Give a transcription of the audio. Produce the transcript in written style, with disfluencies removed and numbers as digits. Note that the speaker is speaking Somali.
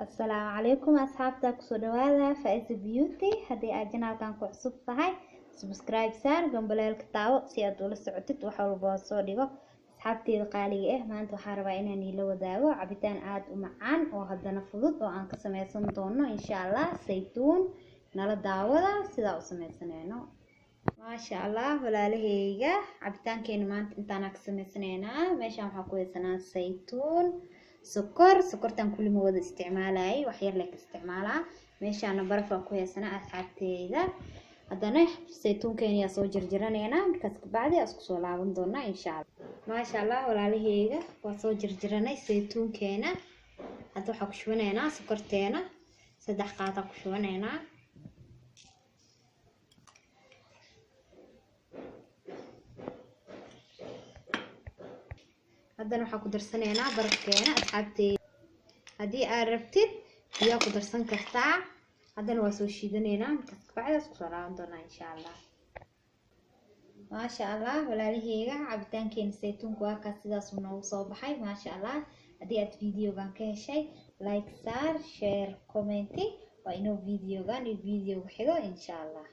السلام عليكم أصحابتا كسو دوادا فايز بيوتي هدي أجنال كان كعصب تهي سبسكرايب سار جنبلال كتاو سي أدول السعودت وحاول بوصو ديغو أصحابتي القالي ما أنتو حاربا إناني لو داو عبيتان آد ومعان وهدنا فضود وآن كسميسان دونو إن شاء الله سيتون نالا داودا سيدا وسميسانينو ما شاء الله ولا لهيغا عبيتان كينو ما انتانا كسميسانينا ماشا محاكويسانا سيتون سكرتان كل ما ودا استعمالاي وحير لك استعمالها ماشي انا برفع كويسنا اسحابتيدا هدنا زيتون كينيا سو جرجرانينا markaas kabacdi isku soo laaban doona insha Allah ma sha Allah walaalaheyga waa soo jarjaranay zeytuunkeena hadda waxa ku shubaneynaa sokorteena 3 qaata ku shubaneynaa haddana waxa ku darsaneynaa barafkeena asxaabtay hadii aad rabtid biyo ku darsan kartaa haddana waa soo shiidaneynaa markaas kabacdi isku soo laaban doona insha Allah ما شاء الله walaalaheyga cabitaankeena saytuunku waa ka sidaas uu noogu soo baxay ma sha Allah hadii aad videogan ka heshay like saar share comment waa inoo videogan iyo video xigo insha Allah